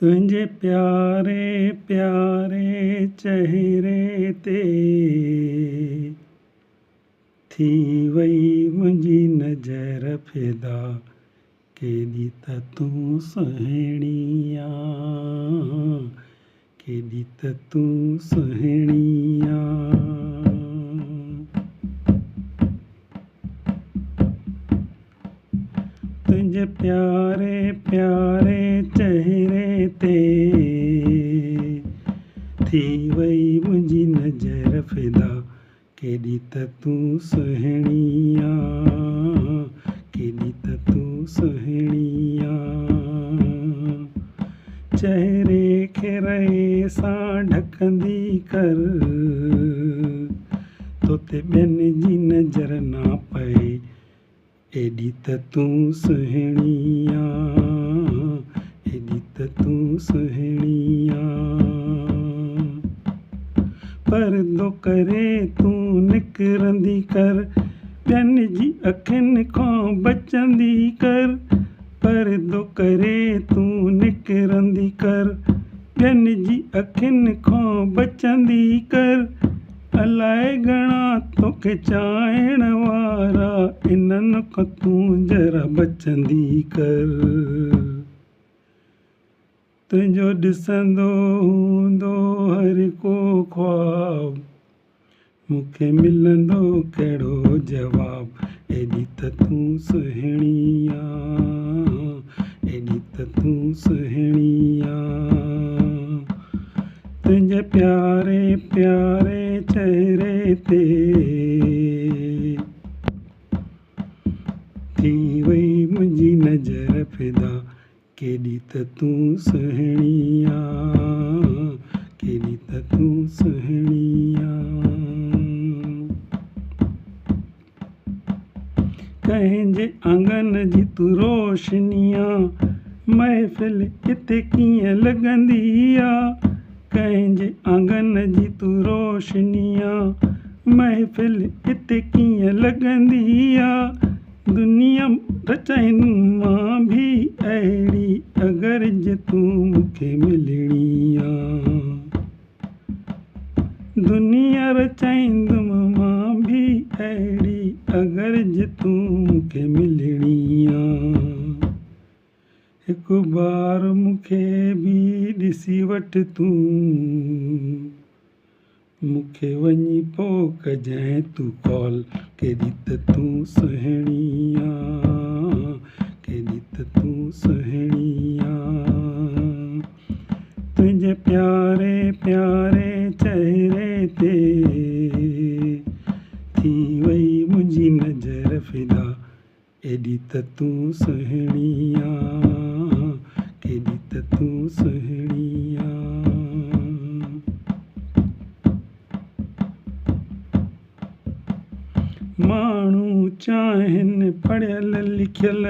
तुंहिंजे प्यारे प्यारे चहिरे ते थी वई मुंहिंजी नज़र फिदा, केॾी त तूं सुहिणी आं, केॾी त तूं सुहिणी आं। तुंहिंजे प्यारे प्यारे चहिरे ते थी वई मुंहिंजी नज़र फिदा, केॾी त तूं सुहिणी आं, केॾी त तूं सुहिणी आं। चहिरे खे रए सां ढकंदी कर, तोते ॿियनि जी नज़र ना पए, एॾी त तूं सुहिणी आं, एॾी त तूं सुहिणी आं। पर्दो करे तूं निकिरंदी कर, ॿियनि जी अखियुनि खां बचंदी कर। पर्दो करे तूं निकिरंदी कर, ॿियनि जी अखियुनि खां बचंदी कर। अलाए घणा तोखे चाहीण वारा, इन्हनि खां तूं जरा बचंदी कर। तुंहिंजो ॾिसंदो हूंदो हर को ख्वाब, मूंखे मिलंदो कहिड़ो जवाब, एॾी त तूं सुहिणी आं, एॾी त तूं सुहिणी आं। तुंहिंजे प्यारे प्यारे चहिरे ते थी वई मुंहिंजी नज़र फिदा, केॾी त तूं सुहिणी आं, केॾी त तूं सुहिणी आं। कंहिंजे आंगन जी तूं रोशनी आं, महफ़िल हिते कीअं लॻंदी आहे। कंहिंजे आंगन जी तूं रोशनी आं, महफ़िल हिते कीअं लॻंदी आहे। दुनिया रचाईंदुमि मां बि अहिड़ी, अगरि जे तूं मूंखे मिलणी आं। दुनिया रचाईंदुमि मां बि अहिड़ी, अगरि जे तूं मूंखे मिलणी आं। हिकु बार मूंखे बि ॾिसी वठि तूं, मूंखे वञी पोइ कजांइ तूं कॉल, केॾी त तूं सुहिणी आं, केॾी त तूं सुहिणी आं। तुंहिंजे प्यारे प्यारे चहिरे ते थी वई मुंहिंजी नज़र फिदा, एॾी त तूं सुहिणी आं, केॾी त तूं सुहिणी आं। माण्हू चाहिनि पढ़ियल लिखियल,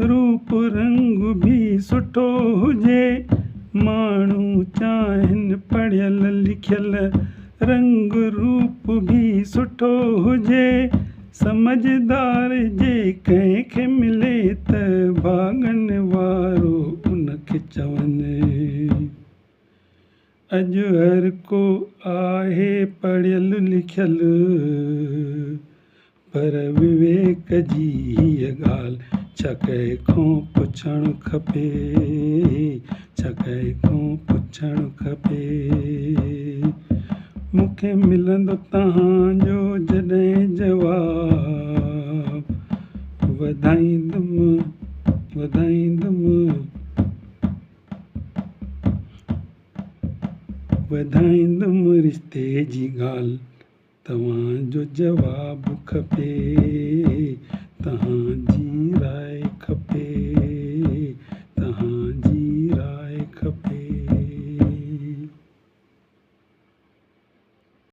रूप रंग बि सुठो हुजे। माण्हू चाहिनि पढ़ियल लिखियल, रंग रूप बि सुठो हुजे। समझदार जे कंहिंखे मिले त भाॻनि वारो उनखे चवनि। अॼु हर को आहे पढ़ियल लिखियल, पर विवेक जी हीअ ॻाल्हि छा कंहिंखां पुछणु खपे, छा कंहिंखां पुछणु खपे। मूंखे मिलंदो तव्हांजो जॾहिं जवाब, वधाईंदुमि वधाईंदुमि वधाईंदुमि रिश्ते जी ॻाल्हि, तव्हांजो जवाबु खपे, तव्हांजी